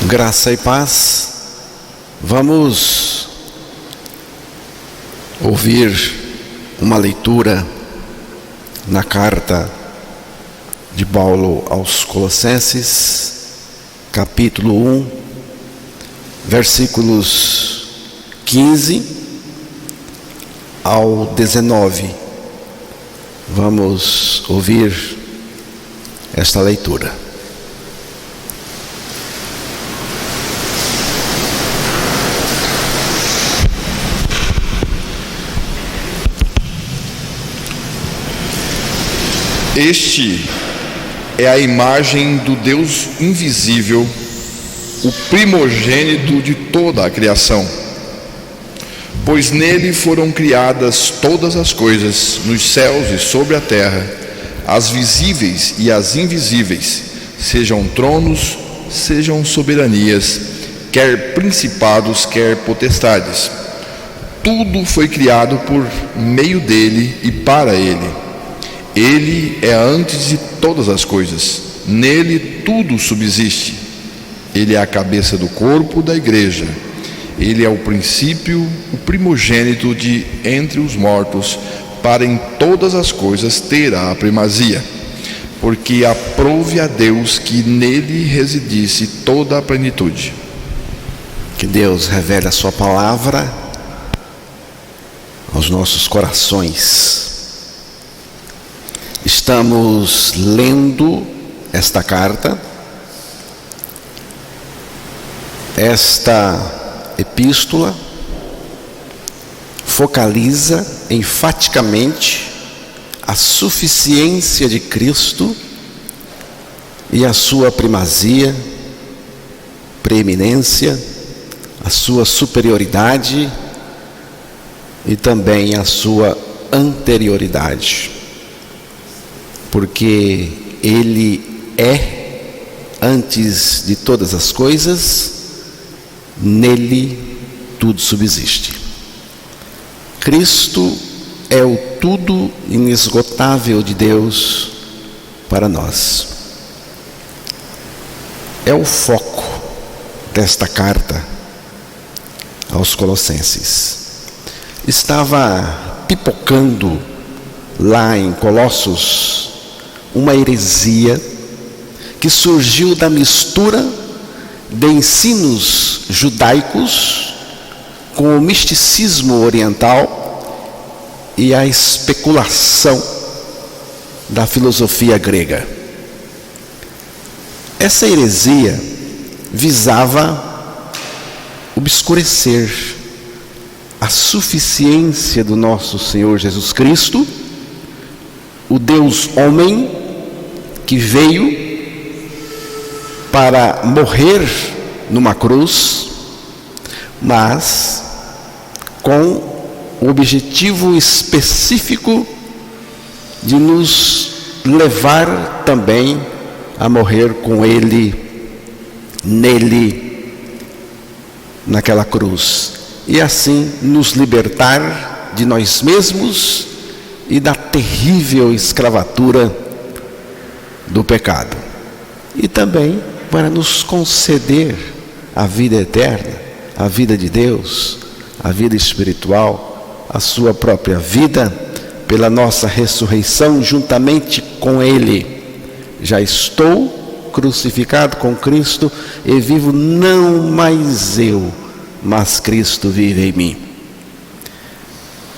Graça e paz. Vamos ouvir uma leitura na carta de Paulo aos Colossenses, capítulo 1, versículos 15 ao 19. Vamos ouvir esta leitura. Este é a imagem do Deus invisível, o primogênito de toda a criação. Pois nele foram criadas todas as coisas, nos céus e sobre a terra, as visíveis e as invisíveis, sejam tronos, sejam soberanias, quer principados, quer potestades. Tudo foi criado por meio dele e para ele. Ele é antes de todas as coisas, nele tudo subsiste. Ele é a cabeça do corpo da igreja. Ele é o princípio, o primogênito de entre os mortos, para em todas as coisas ter a primazia. Porque aprouve a Deus que nele residisse toda a plenitude. Que Deus revele a sua palavra aos nossos corações. Estamos lendo esta carta, esta epístola focaliza enfaticamente a suficiência de Cristo e a sua primazia, preeminência, a sua superioridade e também a sua anterioridade. Porque Ele é antes de todas as coisas, nele tudo subsiste. Cristo é o tudo inesgotável de Deus para nós. É o foco desta carta aos Colossenses. Estava pipocando lá em Colossos uma heresia que surgiu da mistura de ensinos judaicos com o misticismo oriental e a especulação da filosofia grega. Essa heresia visava obscurecer a suficiência do nosso Senhor Jesus Cristo, o Deus homem que veio para morrer numa cruz, mas com o objetivo específico de nos levar também a morrer com Ele, nele, naquela cruz, e assim nos libertar de nós mesmos e da terrível escravatura do pecado, e também para nos conceder a vida eterna, a vida de Deus, a vida espiritual, a sua própria vida, pela nossa ressurreição juntamente com Ele. Já estou crucificado com Cristo e vivo não mais eu, mas Cristo vive em mim.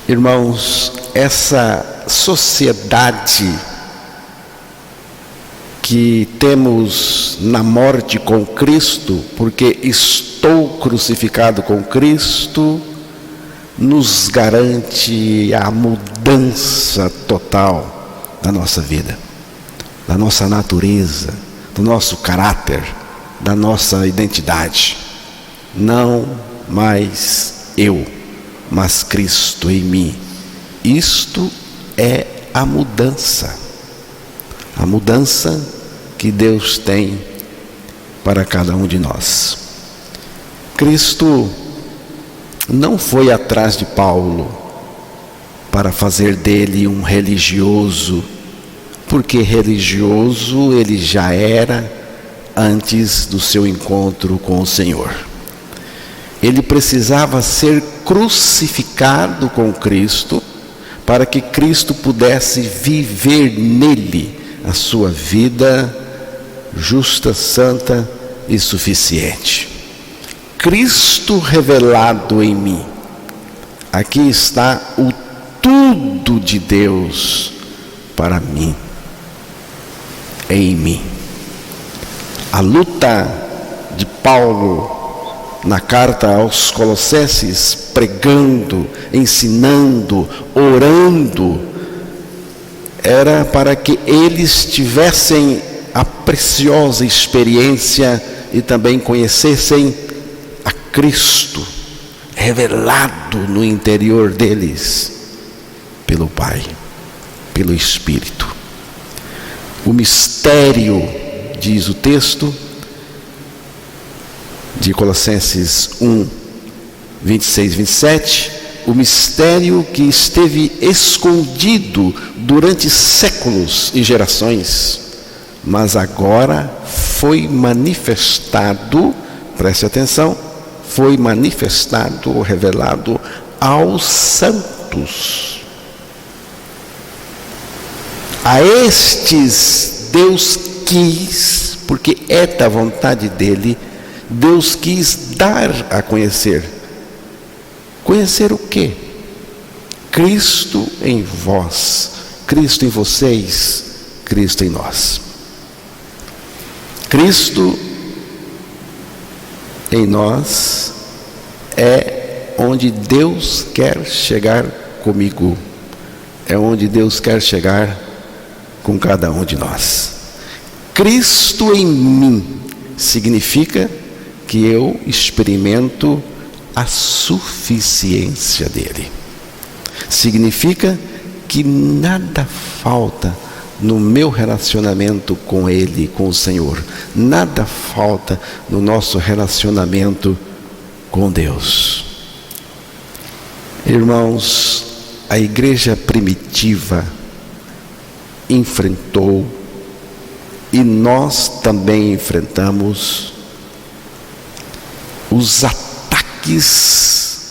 Irmãos, essa sociedade que temos na morte com Cristo, porque estou crucificado com Cristo, nos garante a mudança total da nossa vida, da nossa natureza, do nosso caráter, da nossa identidade. Não mais eu, mas Cristo em mim. Isto é a mudança que Deus tem para cada um de nós. Cristo não foi atrás de Paulo para fazer dele um religioso, porque religioso ele já era antes do seu encontro com o Senhor. Ele precisava ser crucificado com Cristo para que Cristo pudesse viver nele a sua vida justa, santa e suficiente. Cristo revelado em mim. Aqui está o tudo de Deus para mim, em mim. A luta de Paulo na carta aos Colossenses, pregando, ensinando, orando, era para que eles tivessem a preciosa experiência e também conhecessem a Cristo revelado no interior deles pelo Pai, pelo Espírito. O mistério, diz o texto de Colossenses 1, 26, 27, o mistério que esteve escondido durante séculos e gerações, mas agora foi manifestado, preste atenção, foi manifestado, revelado aos santos. A estes Deus quis, porque é da vontade dele, Deus quis dar a conhecer. Conhecer o quê? Cristo em vós, Cristo em vocês, Cristo em nós. Cristo em nós é onde Deus quer chegar comigo, é onde Deus quer chegar com cada um de nós. Cristo em mim significa que eu experimento a suficiência dele. Significa que nada falta no meu relacionamento com ele, com o Senhor. Nada falta no nosso relacionamento com Deus. Irmãos, a igreja primitiva enfrentou, e nós também enfrentamos, os ataques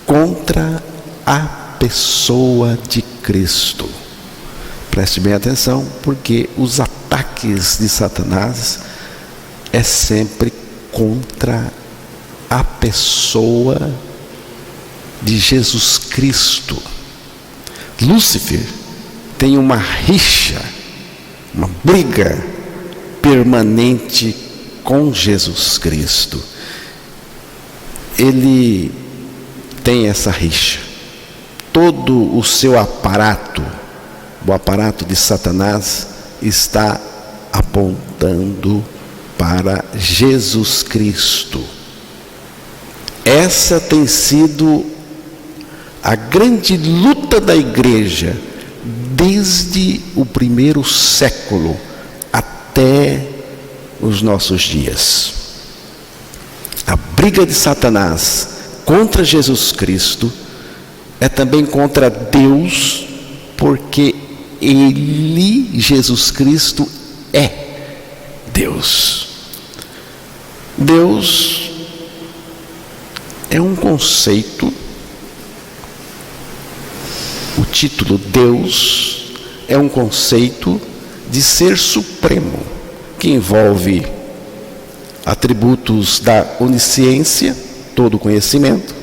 contra a pessoa de Cristo. Preste bem atenção, porque os ataques de Satanás é sempre contra a pessoa de Jesus Cristo. Lúcifer tem uma rixa, uma briga permanente com Jesus Cristo. Ele tem essa rixa. Todo o seu aparato, o aparato de Satanás, está apontando para Jesus Cristo. Essa tem sido a grande luta da igreja desde o primeiro século até os nossos dias. A briga de Satanás contra Jesus Cristo é também contra Deus, porque ele, Jesus Cristo, é Deus. Deus é um conceito. O título Deus é um conceito de ser supremo, que envolve atributos da onisciência, todo conhecimento,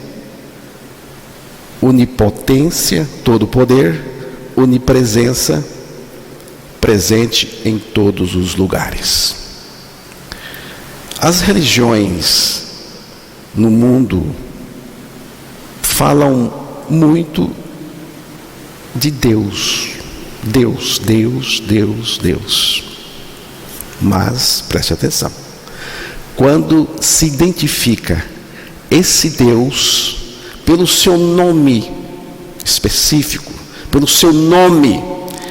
onipotência, todo poder, onipresença, presente em todos os lugares. As religiões no mundo falam muito de Deus, Deus, Deus, Deus, Deus. Mas, preste atenção, quando se identifica esse Deus pelo seu nome específico, pelo seu nome,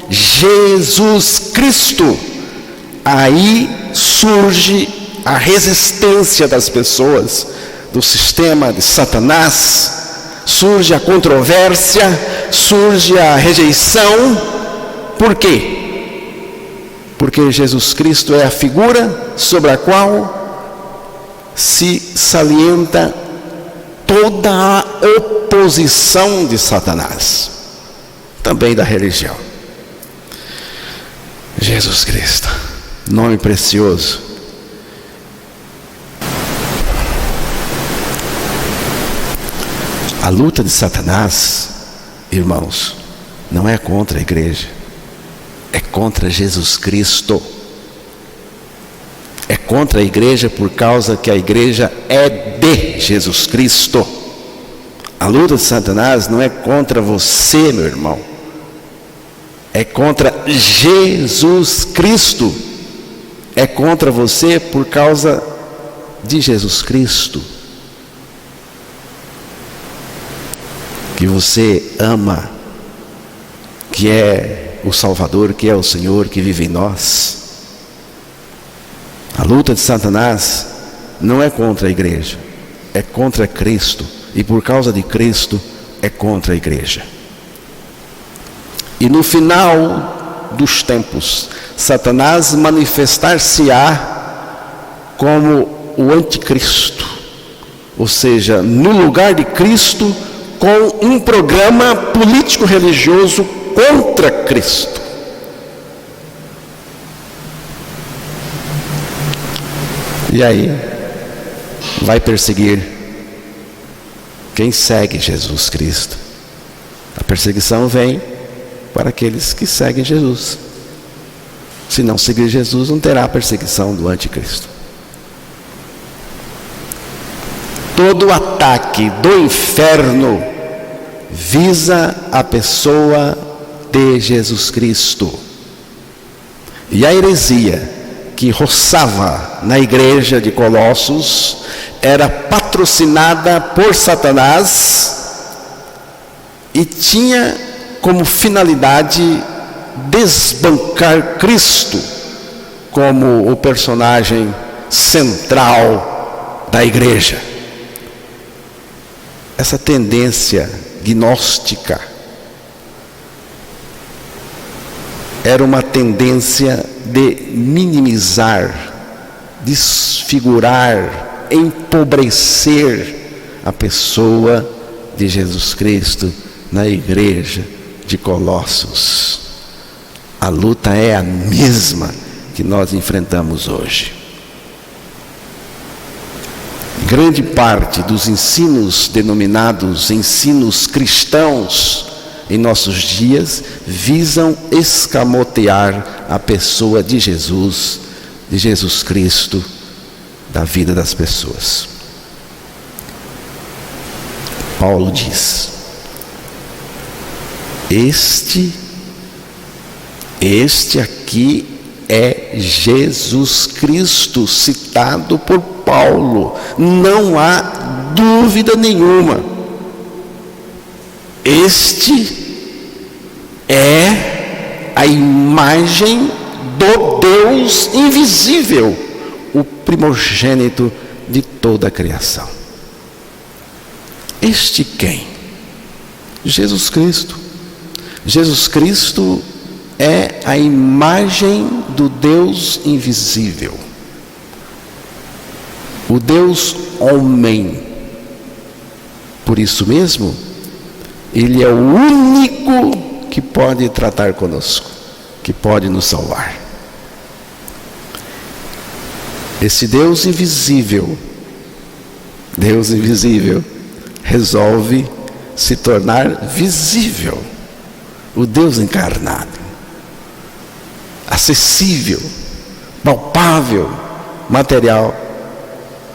Jesus Cristo, aí surge a resistência das pessoas, do sistema de Satanás, surge a controvérsia, surge a rejeição. Por quê? porque Jesus Cristo é a figura sobre a qual se salienta toda a oposição de Satanás, também da religião. Jesus Cristo, nome precioso. A luta de Satanás, irmãos, não é contra a igreja, é contra Jesus Cristo. É contra a igreja por causa que a igreja é de Jesus Cristo. A luta de Satanás não é contra você, meu irmão, é contra Jesus Cristo. É contra você por causa de Jesus Cristo, que você ama, que é o Salvador, que é o Senhor, que vive em nós. A luta de Satanás não é contra a igreja, é contra Cristo, e por causa de Cristo é contra a igreja. E no final dos tempos, Satanás manifestar-se-á como o anticristo, ou seja, no lugar de Cristo, com um programa político-religioso contra Cristo. E aí, vai perseguir quem segue Jesus Cristo. A perseguição vem para aqueles que seguem Jesus. Se não seguir Jesus, não terá a perseguição do anticristo. Todo ataque do inferno visa a pessoa de Jesus Cristo. E a heresia que roçava na igreja de Colossos era patrocinada por Satanás e tinha como finalidade desbancar Cristo como o personagem central da igreja. Essa tendência gnóstica era uma tendência de minimizar, desfigurar, empobrecer a pessoa de Jesus Cristo na igreja de Colossos. A luta é a mesma que nós enfrentamos hoje. Grande parte dos ensinos denominados ensinos cristãos em nossos dias visam escamotear a pessoa de Jesus Cristo, da vida das pessoas. Paulo diz: Este aqui é Jesus Cristo, citado por Paulo, não há dúvida nenhuma. Este é a imagem do Deus invisível, o primogênito de toda a criação. Este quem? Jesus Cristo. Jesus Cristo é a imagem do Deus invisível, o Deus homem. Por isso mesmo, Ele é o único que pode tratar conosco, que pode nos salvar. Esse Deus invisível, resolve se tornar visível, o Deus encarnado, acessível, palpável, material,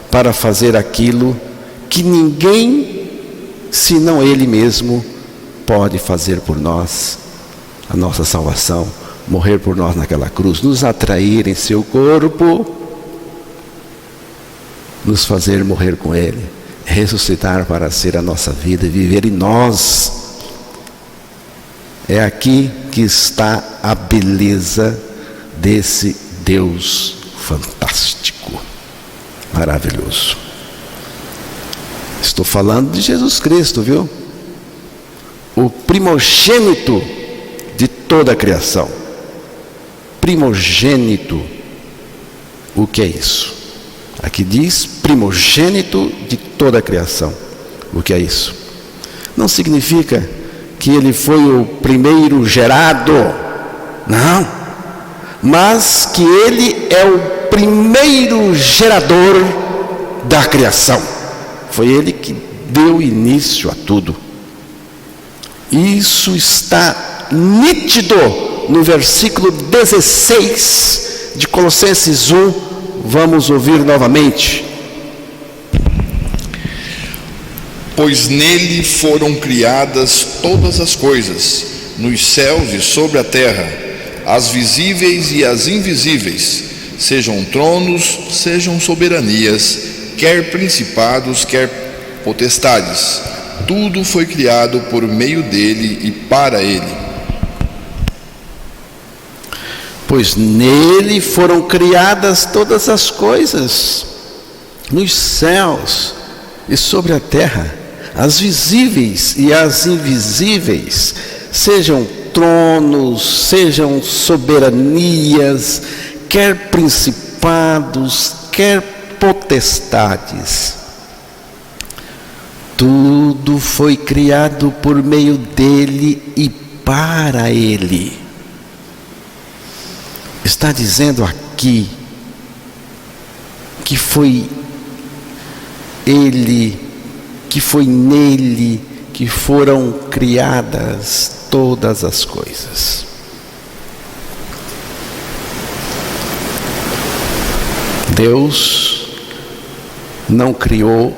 para fazer aquilo que ninguém, senão Ele mesmo, pode fazer por nós, a nossa salvação, morrer por nós naquela cruz, nos atrair em seu corpo, nos fazer morrer com Ele, ressuscitar para ser a nossa vida e viver em nós. É aqui que está a beleza desse Deus fantástico, maravilhoso. Estou falando de Jesus Cristo, viu? O primogênito de toda a criação, primogênito. O que é isso? Aqui diz primogênito de toda a criação. O que é isso? Não significa que ele foi o primeiro gerado, não, mas que ele é o primeiro gerador da criação. Foi ele que deu início a tudo. Isso está nítido no versículo 16 de Colossenses 1. Vamos ouvir novamente. Pois nele foram criadas todas as coisas, nos céus e sobre a terra, as visíveis e as invisíveis, sejam tronos, sejam soberanias, quer principados, quer potestades. Tudo foi criado por meio dele e para ele. Pois nele foram criadas todas as coisas, nos céus e sobre a terra, as visíveis e as invisíveis, sejam tronos, sejam soberanias, quer principados, quer potestades. Tudo foi criado por meio dele e para ele. Está dizendo aqui que foi ele, que foi nele que foram criadas todas as coisas. Deus não criou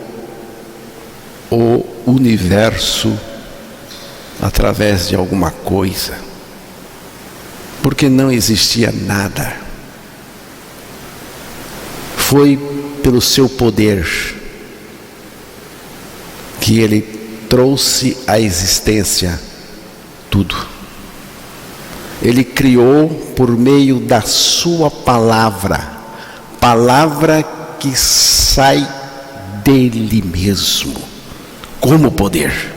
o universo através de alguma coisa, porque não existia nada. Foi pelo seu poder que ele trouxe à existência tudo. Ele criou por meio da sua palavra, palavra que sai dele mesmo, como poder.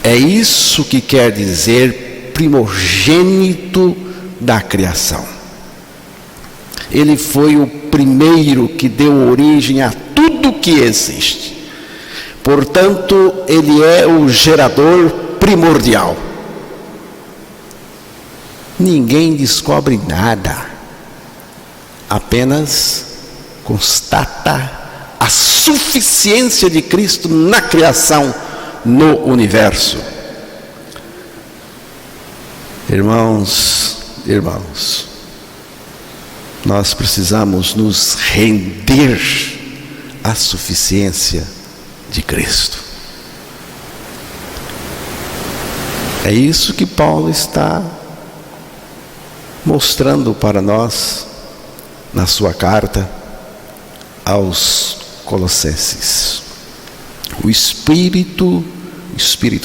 É isso que quer dizer primogênito da criação. Ele foi o primeiro que deu origem a tudo que existe. Portanto, ele é o gerador primordial. Ninguém descobre nada, apenas constata a suficiência de Cristo na criação, no universo. Irmãos, nós precisamos nos render à suficiência de Cristo. É isso que Paulo está mostrando para nós na sua carta aos Colossenses. O Espírito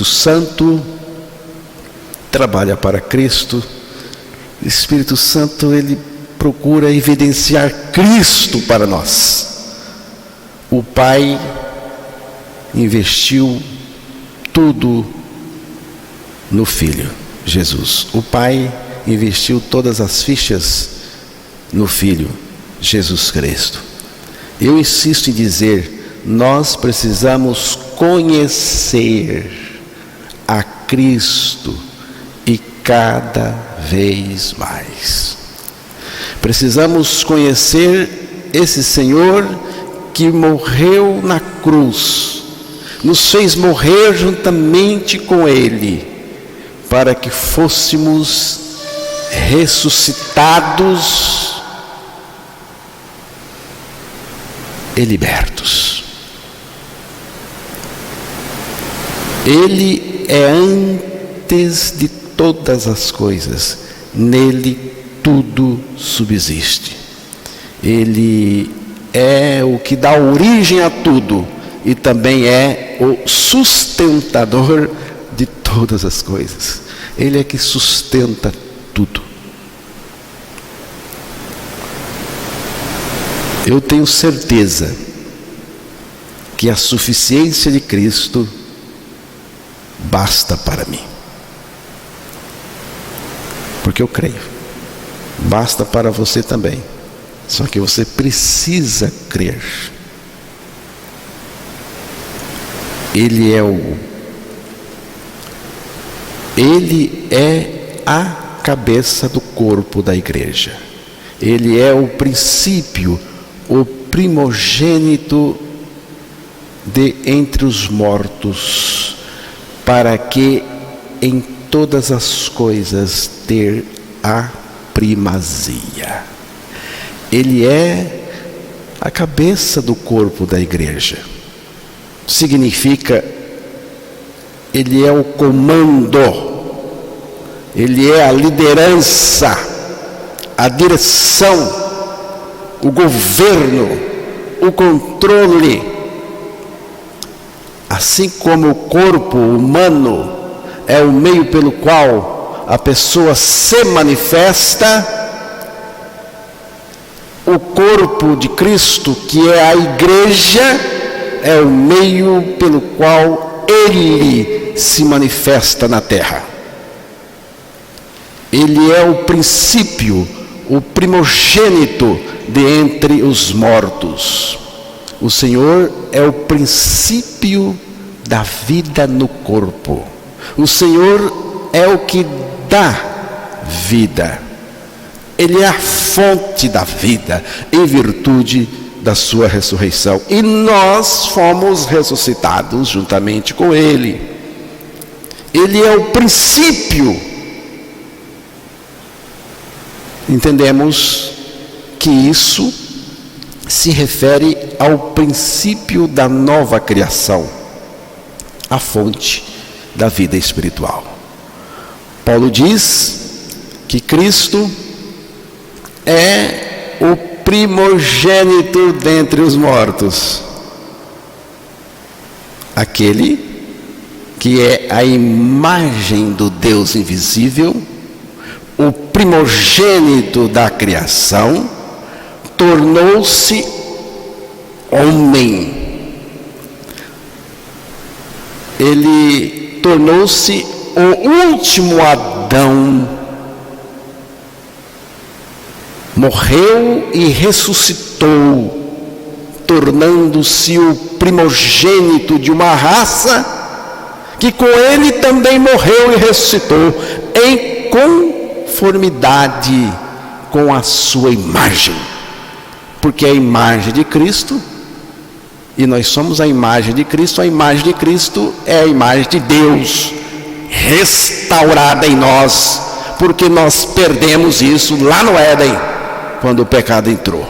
Santo trabalha para Cristo. O Espírito Santo, ele procura evidenciar Cristo para nós. O Pai investiu tudo no Filho, Jesus. O Pai investiu todas as fichas no Filho, Jesus Cristo. Eu insisto em dizer, nós precisamos conhecer a Cristo e cada vez mais. Precisamos conhecer esse Senhor que morreu na cruz, nos fez morrer juntamente com Ele, para que fôssemos ressuscitados e libertos. Ele é antes de todas as coisas, nele tudo subsiste. Ele é o que dá origem a tudo e também é o sustentador de todas as coisas. Ele é que sustenta tudo. Eu tenho certeza que a suficiência de Cristo basta para mim, porque eu creio. basta para você também. Só que você precisa crer. Ele é a cabeça do corpo da igreja. Ele é o princípio, o primogênito de entre os mortos, para que em todas as coisas ter a primazia. Ele é a cabeça do corpo da igreja. Significa, ele é o comando, ele é a liderança, a direção, o governo, o controle. Assim como o corpo humano é o meio pelo qual a pessoa se manifesta, o corpo de Cristo, que é a igreja, é o meio pelo qual ele se manifesta na terra. Ele é o princípio, o primogênito de entre os mortos. O Senhor é o princípio da vida no corpo. O Senhor é o que dá vida. Ele é a fonte da vida, em virtude da sua ressurreição. E nós fomos ressuscitados juntamente com Ele. Ele é o princípio. Entendemos que isso se refere ao princípio da nova criação, a fonte da vida espiritual. Paulo diz que Cristo é o primogênito dentre os mortos, aquele que é a imagem do Deus invisível, o primogênito da criação, tornou-se homem. Ele tornou-se o último Adão. Morreu e ressuscitou, tornando-se o primogênito de uma raça que com ele também morreu e ressuscitou, em conformidade com a sua imagem. Porque a imagem de Cristo, e nós somos a imagem de Cristo, a imagem de Cristo é a imagem de Deus restaurada em nós, porque nós perdemos isso lá no Éden, quando o pecado entrou.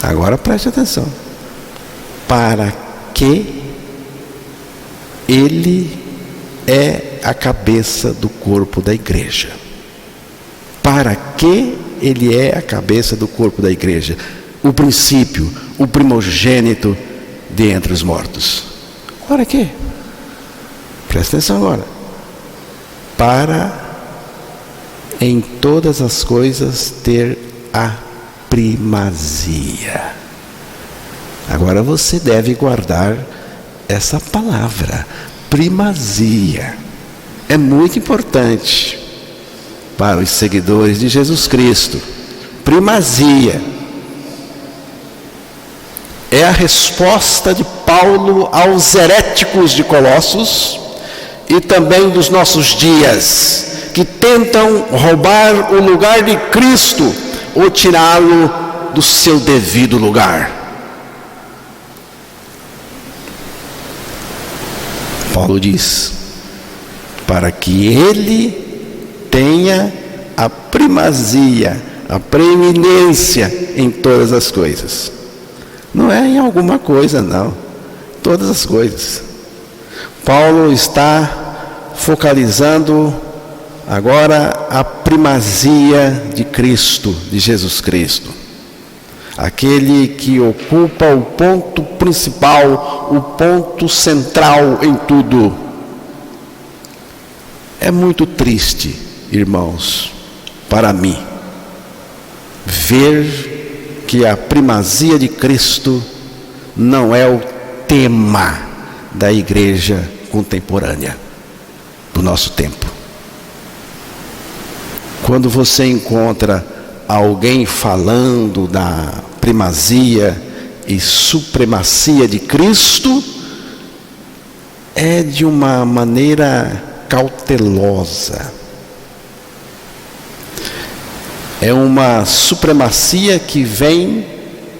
Agora preste atenção. Para que ele é a cabeça do corpo da igreja. Para que ele é a cabeça do corpo da igreja. O princípio, o primogênito de entre os mortos. Para quê? Presta atenção agora. Para em todas as coisas ter a primazia. Agora você deve guardar essa palavra, primazia. É muito importante para os seguidores de Jesus Cristo. Primazia é a resposta de Paulo aos heréticos de Colossos e também dos nossos dias, que tentam roubar o lugar de Cristo ou tirá-lo do seu devido lugar. Paulo diz: para que ele tenha a primazia, a preeminência em todas as coisas. Não é em alguma coisa, não. Todas as coisas. Paulo está focalizando agora a primazia de Cristo, de Jesus Cristo. Aquele que ocupa o ponto principal, o ponto central em tudo. É muito triste, irmãos, para mim, ver que a primazia de Cristo não é o tema da igreja contemporânea do nosso tempo. Quando você encontra alguém falando da primazia e supremacia de Cristo, é de uma maneira cautelosa. É uma supremacia que vem,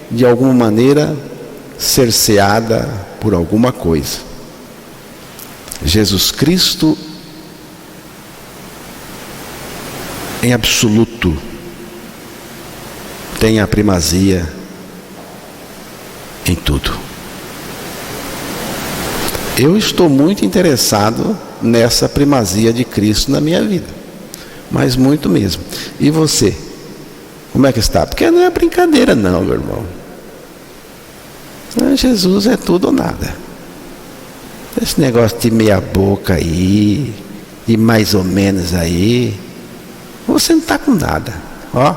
de alguma maneira, cerceada por alguma coisa. Jesus Cristo, em absoluto, tem a primazia em tudo. Eu estou muito interessado nessa primazia de Cristo na minha vida, mas muito mesmo. E você? Como é que está? Porque não é brincadeira não, meu irmão. Jesus é tudo ou nada. Esse negócio de meia boca aí, de mais ou menos aí, você não está com nada. Ó,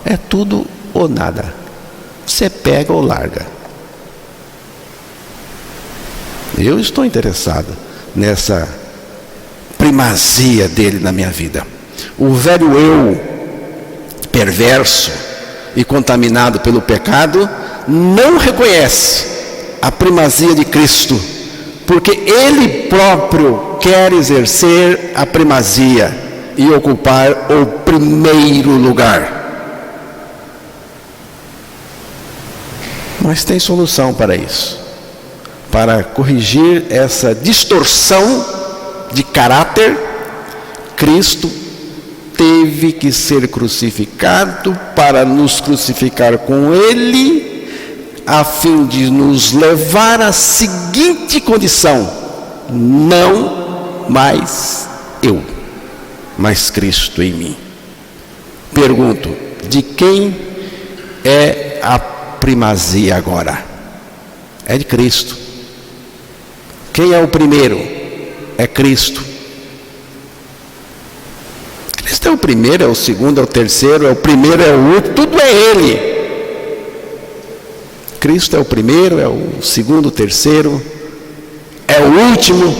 é tudo ou nada. Você pega ou larga. Eu estou interessado nessa primazia dele na minha vida. O velho eu, perverso e contaminado pelo pecado, não reconhece a primazia de Cristo, porque ele próprio quer exercer a primazia e ocupar o primeiro lugar. Mas tem solução para isso. Para corrigir essa distorção de caráter, Cristo teve que ser crucificado para nos crucificar com Ele, a fim de nos levar à seguinte condição: não mais eu, mas Cristo em mim. Pergunto, de quem é a primazia agora? É de Cristo. Quem é o primeiro? É Cristo. Cristo é o primeiro, é o segundo, é o terceiro, é o primeiro, é o último, tudo é Ele. Cristo é o primeiro, é o segundo, o terceiro, é o último,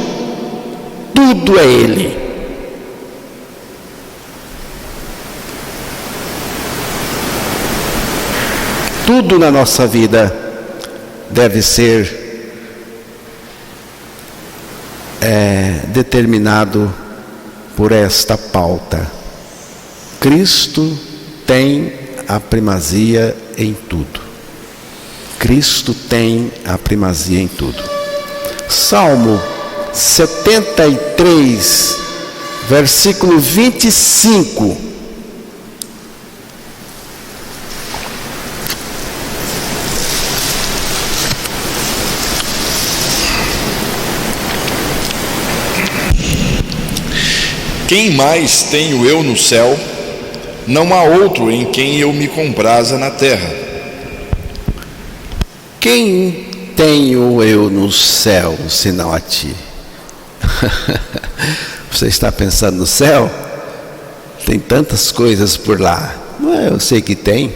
tudo é Ele. Tudo na nossa vida deve ser determinado por esta pauta. Cristo tem a primazia em tudo. Cristo tem a primazia em tudo. Salmo 73, versículo 25. Quem mais tenho eu no céu? Não há outro em quem eu me compraza na terra. Quem tenho eu no céu, senão a ti? Você está pensando no céu? Tem tantas coisas por lá. Eu sei que tem,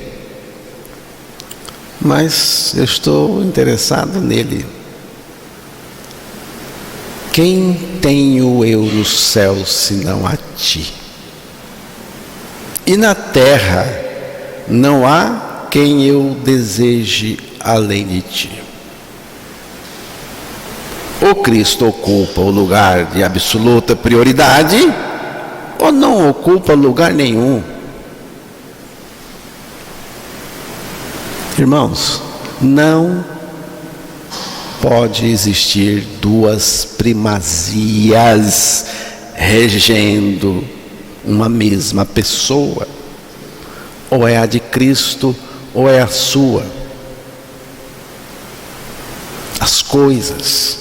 mas eu estou interessado nele. Quem tenho eu no céu, senão a ti? E na terra não há quem eu deseje além de ti. Ou Cristo ocupa o lugar de absoluta prioridade, ou não ocupa lugar nenhum. Irmãos, não pode existir duas primazias regendo uma mesma pessoa. Ou é a de Cristo, ou é a sua. As coisas.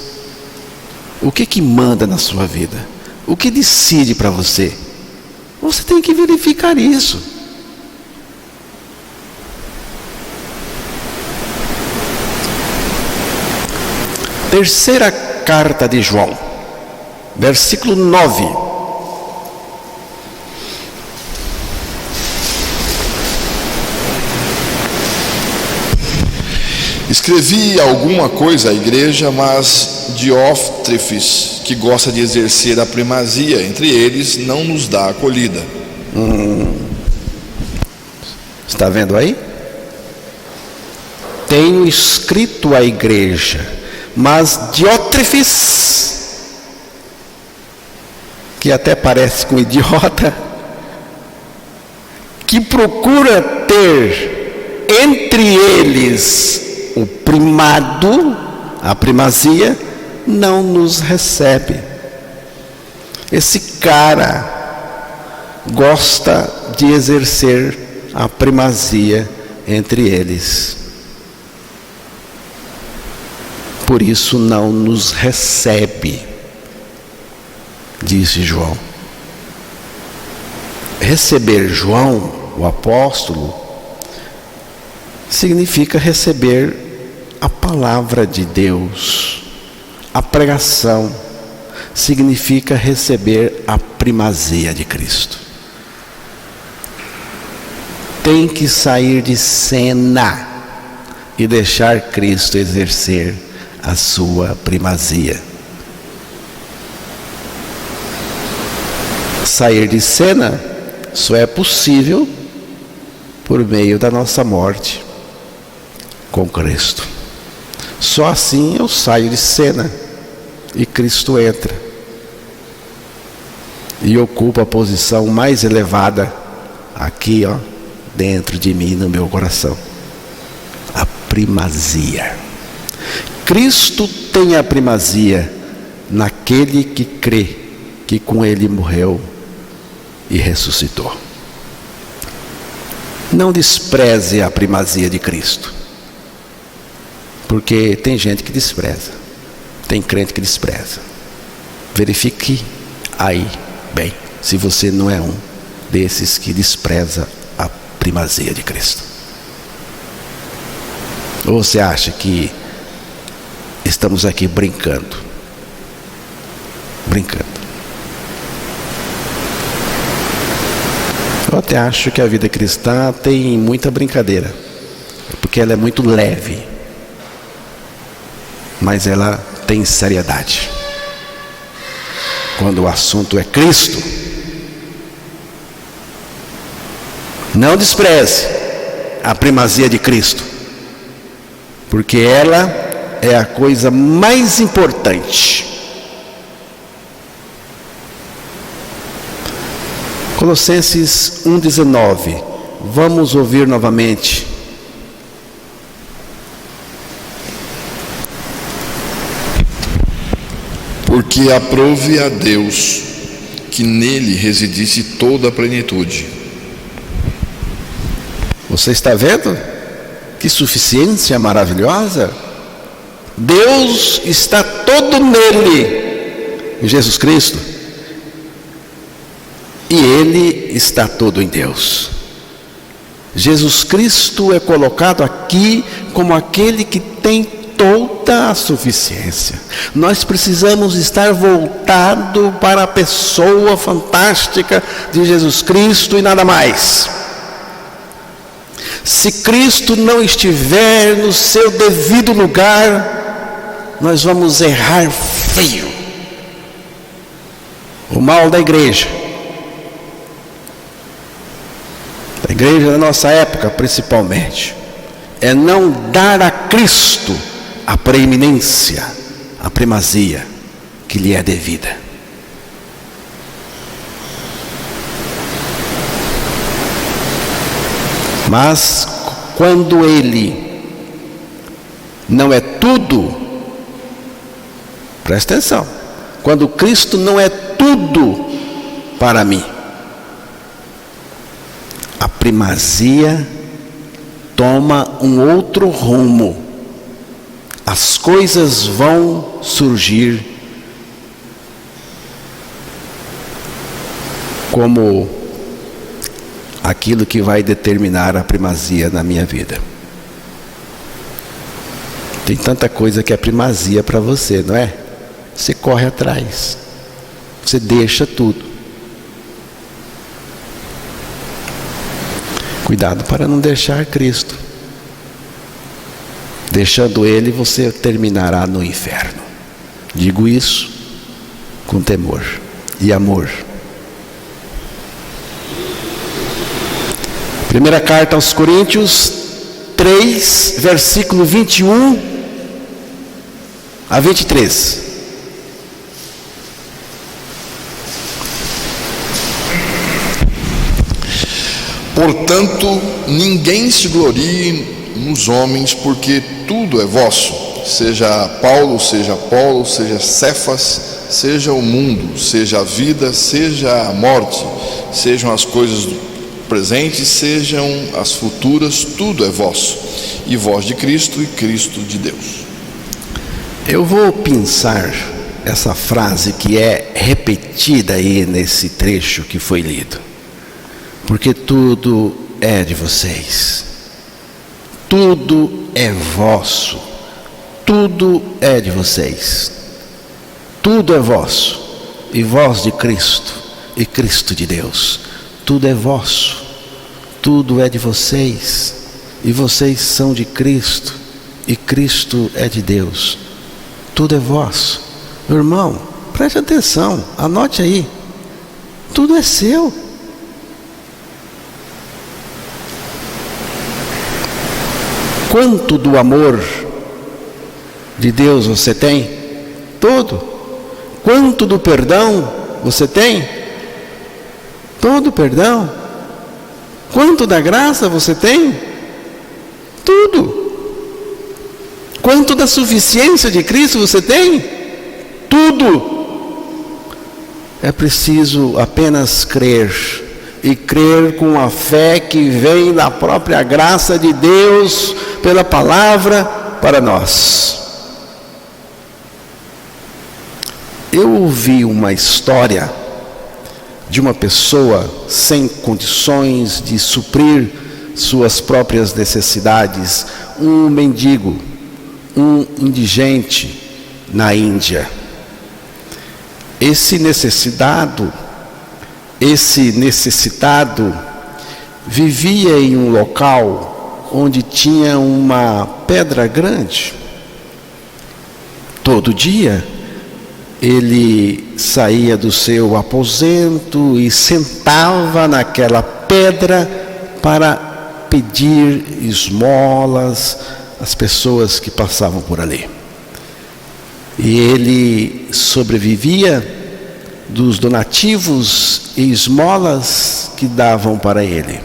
O que manda na sua vida? O que decide para você? Você tem que verificar isso. Terceira carta de João, versículo 9. Escrevi alguma coisa à igreja, mas Diótrefes, que gosta de exercer a primazia entre eles, não nos dá acolhida. Está vendo aí? Tenho escrito à igreja, mas Diótrefes, que até parece com idiota, que procura ter entre eles o primado, a primazia, não nos recebe. Esse cara gosta de exercer a primazia entre eles. Por isso não nos recebe, disse João. Receber João, o apóstolo, significa receber a palavra de Deus. A pregação significa receber a primazia de Cristo. Tem que sair de cena e deixar Cristo exercer a sua primazia. Sair de cena só é possível por meio da nossa morte com Cristo. Só assim eu saio de cena e Cristo entra e ocupa a posição mais elevada aqui, dentro de mim, no meu coração. A primazia. Cristo tem a primazia naquele que crê que com ele morreu e ressuscitou. Não despreze a primazia de Cristo, porque tem gente que despreza, tem crente que despreza. Verifique aí bem se você não é um desses que despreza a primazia de Cristo. Ou você acha que estamos aqui brincando? Eu até acho que a vida cristã tem muita brincadeira, porque ela é muito leve, mas ela tem seriedade. Quando o assunto é Cristo, não despreze a primazia de Cristo, porque ela é a coisa mais importante. Colossenses 1,19. Vamos ouvir novamente. Porque aprove a Deus que nele residisse toda a plenitude. Você está vendo? Que suficiência maravilhosa! Deus está todo nele, em Jesus Cristo, e Ele está todo em Deus. Jesus Cristo é colocado aqui como aquele que tem toda a suficiência. Nós precisamos estar voltados para a pessoa fantástica de Jesus Cristo e nada mais. Se Cristo não estiver no seu devido lugar, nós vamos errar feio. O mal da igreja da nossa época principalmente, é não dar a Cristo a preeminência, a primazia que lhe é devida. Mas quando Ele não é tudo, presta atenção, quando Cristo não é tudo para mim, a primazia toma um outro rumo. As coisas vão surgir como aquilo que vai determinar a primazia na minha vida. Tem tanta coisa que é primazia para você, não é? Você corre atrás, você deixa tudo. Cuidado para não deixar Cristo. Deixando Ele, você terminará no inferno. Digo isso com temor e amor. Primeira carta aos Coríntios 3, versículo 21 a 23. Portanto, ninguém se glorie nos homens, porque tudo é vosso, seja Paulo, seja Apolo, seja Cefas, seja o mundo, seja a vida, seja a morte, sejam as coisas presentes, sejam as futuras, tudo é vosso, e vós de Cristo e Cristo de Deus. Eu vou pensar essa frase que é repetida aí nesse trecho que foi lido. Porque tudo é de vocês, tudo é vosso, tudo é de vocês, tudo é vosso, e vós de Cristo, e Cristo de Deus, tudo é vosso, tudo é de vocês, e vocês são de Cristo, e Cristo é de Deus, tudo é vosso. Meu irmão, preste atenção, anote aí, tudo é seu. Quanto do amor de Deus você tem? Todo. Quanto do perdão você tem? Todo perdão. Quanto da graça você tem? Tudo. Quanto da suficiência de Cristo você tem? Tudo. É preciso apenas crer. E crer com a fé que vem da própria graça de Deus, pela palavra para nós. Eu ouvi uma história de uma pessoa sem condições de suprir suas próprias necessidades, um mendigo, um indigente na Índia. Esse necessitado vivia em um local onde tinha uma pedra grande. Todo dia ele saía do seu aposento e sentava naquela pedra para pedir esmolas às pessoas que passavam por ali. E ele sobrevivia dos donativos e esmolas que davam para ele.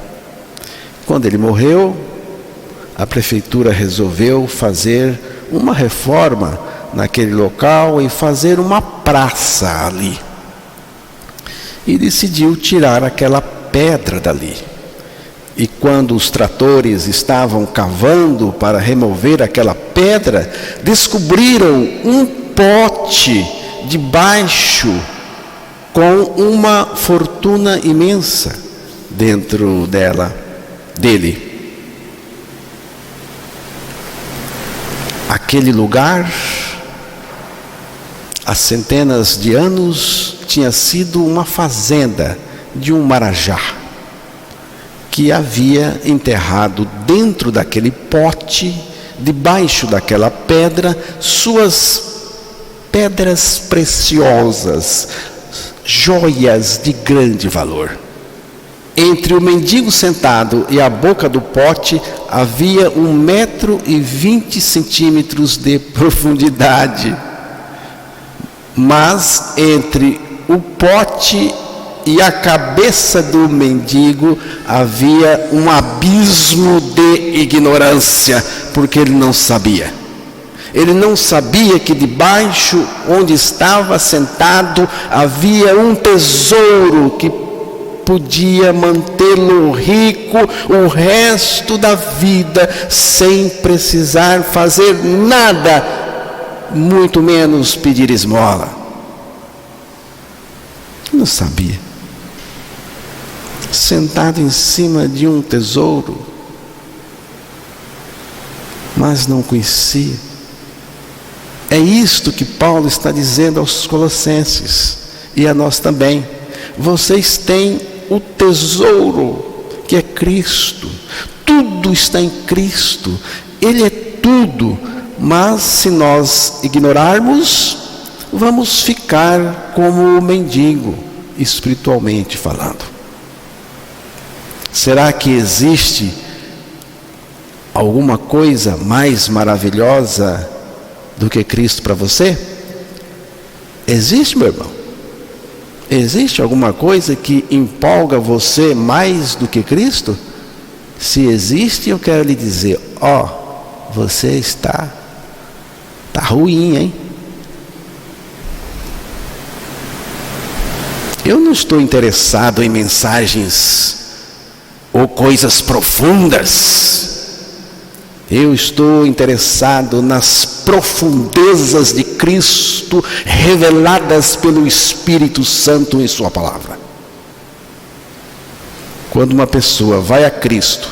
Quando ele morreu, a prefeitura resolveu fazer uma reforma naquele local e fazer uma praça ali. E decidiu tirar aquela pedra dali. E quando os tratores estavam cavando para remover aquela pedra, descobriram um pote debaixo com uma fortuna imensa dentro dele. Aquele lugar, há centenas de anos, tinha sido uma fazenda de um marajá, que havia enterrado dentro daquele pote, debaixo daquela pedra, suas pedras preciosas, joias de grande valor. Entre o mendigo sentado e a boca do pote havia 1,20 m de profundidade. Mas entre o pote e a cabeça do mendigo havia um abismo de ignorância, porque ele não sabia. Ele não sabia que debaixo onde estava sentado havia um tesouro que podia mantê-lo rico o resto da vida, sem precisar fazer nada, muito menos pedir esmola. Não sabia. Sentado em cima de um tesouro, mas não conhecia. É isto que Paulo está dizendo aos Colossenses e a nós também. Vocês têm o tesouro que é Cristo. Tudo está em Cristo. Ele é tudo. Mas se nós ignorarmos, vamos ficar como o mendigo, espiritualmente falando. Será que existe alguma coisa mais maravilhosa do que Cristo para você? Existe, meu irmão? Existe alguma coisa que empolga você mais do que Cristo? Se existe, eu quero lhe dizer, você está ruim, hein? Eu não estou interessado em mensagens ou coisas profundas. Eu estou interessado nas profundezas de Cristo reveladas pelo Espírito Santo em sua palavra. Quando uma pessoa vai a Cristo,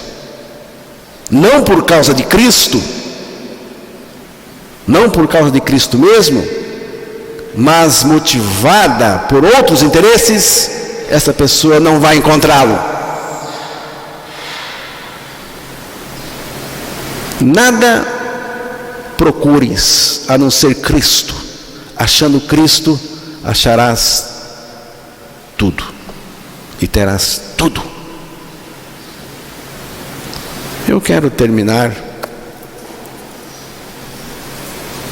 não por causa de Cristo, não por causa de Cristo mesmo, mas motivada por outros interesses, essa pessoa não vai encontrá-lo. Nada procures a não ser Cristo. Achando Cristo, acharás tudo e terás tudo. Eu quero terminar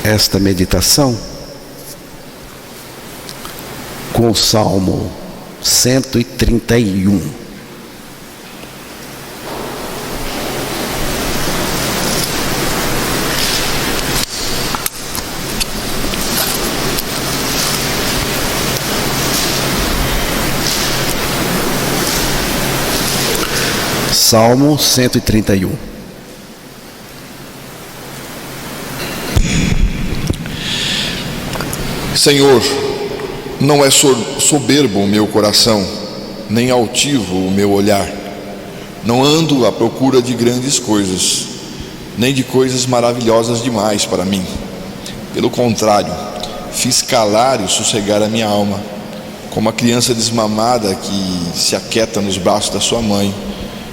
esta meditação com o Salmo 131. Salmo 131. Senhor, não é soberbo o meu coração, nem altivo o meu olhar. Não ando à procura de grandes coisas, nem de coisas maravilhosas demais para mim. Pelo contrário, fiz calar e sossegar a minha alma, como a criança desmamada que se aquieta nos braços da sua mãe.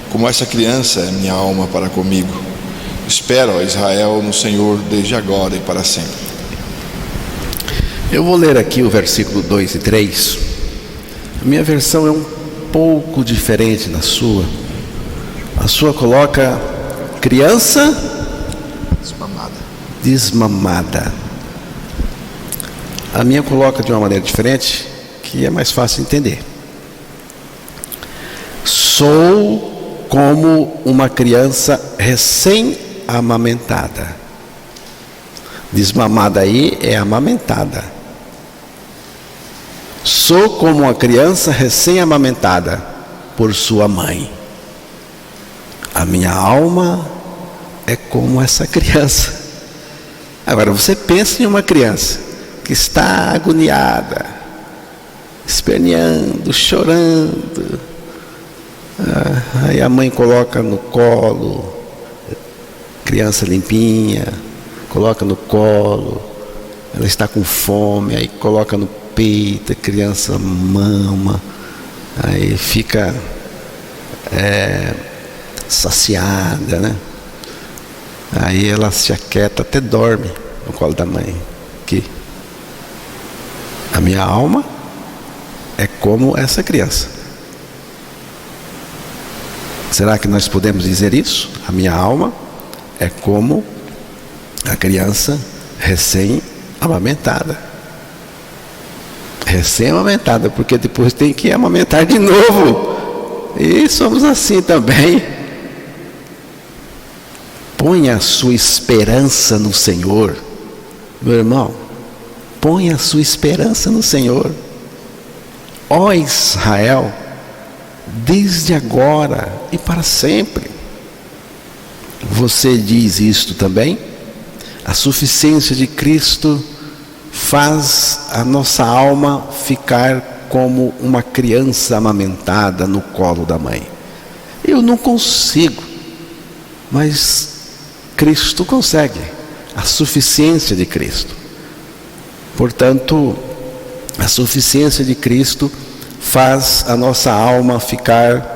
Como essa criança é minha alma para comigo. Espero, ó Israel, no Senhor desde agora e para sempre. Eu vou ler aqui o versículo 2 e 3. A minha versão é um pouco diferente da sua. A sua coloca criança desmamada. A minha coloca de uma maneira diferente, que é mais fácil de entender. Sou como uma criança recém-amamentada. Desmamada aí é amamentada. Sou como uma criança recém-amamentada por sua mãe. A minha alma é como essa criança. Agora você pensa em uma criança que está agoniada, esperneando, chorando. Aí a mãe coloca no colo, criança limpinha, coloca no colo, ela está com fome, aí coloca no peito, a criança mama, aí fica saciada, né? Aí ela se aquieta, até dorme no colo da mãe. Que a minha alma é como essa criança. Será que nós podemos dizer isso? A minha alma é como a criança recém-amamentada. Recém-amamentada, porque depois tem que amamentar de novo. E somos assim também. Ponha a sua esperança no Senhor. Meu irmão, ponha a sua esperança no Senhor. Ó Israel, desde agora e para sempre. Você diz isto também? A suficiência de Cristo faz a nossa alma ficar como uma criança amamentada no colo da mãe. Eu não consigo, mas Cristo consegue. A suficiência de Cristo. Portanto, a suficiência de Cristo faz a nossa alma ficar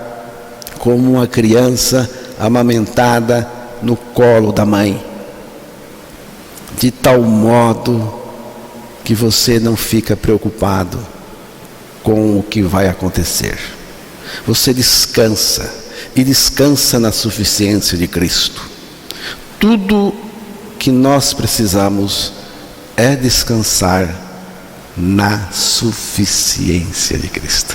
como uma criança amamentada no colo da mãe, de tal modo que você não fica preocupado com o que vai acontecer. Você descansa e descansa na suficiência de Cristo. Tudo que nós precisamos é descansar na suficiência de Cristo.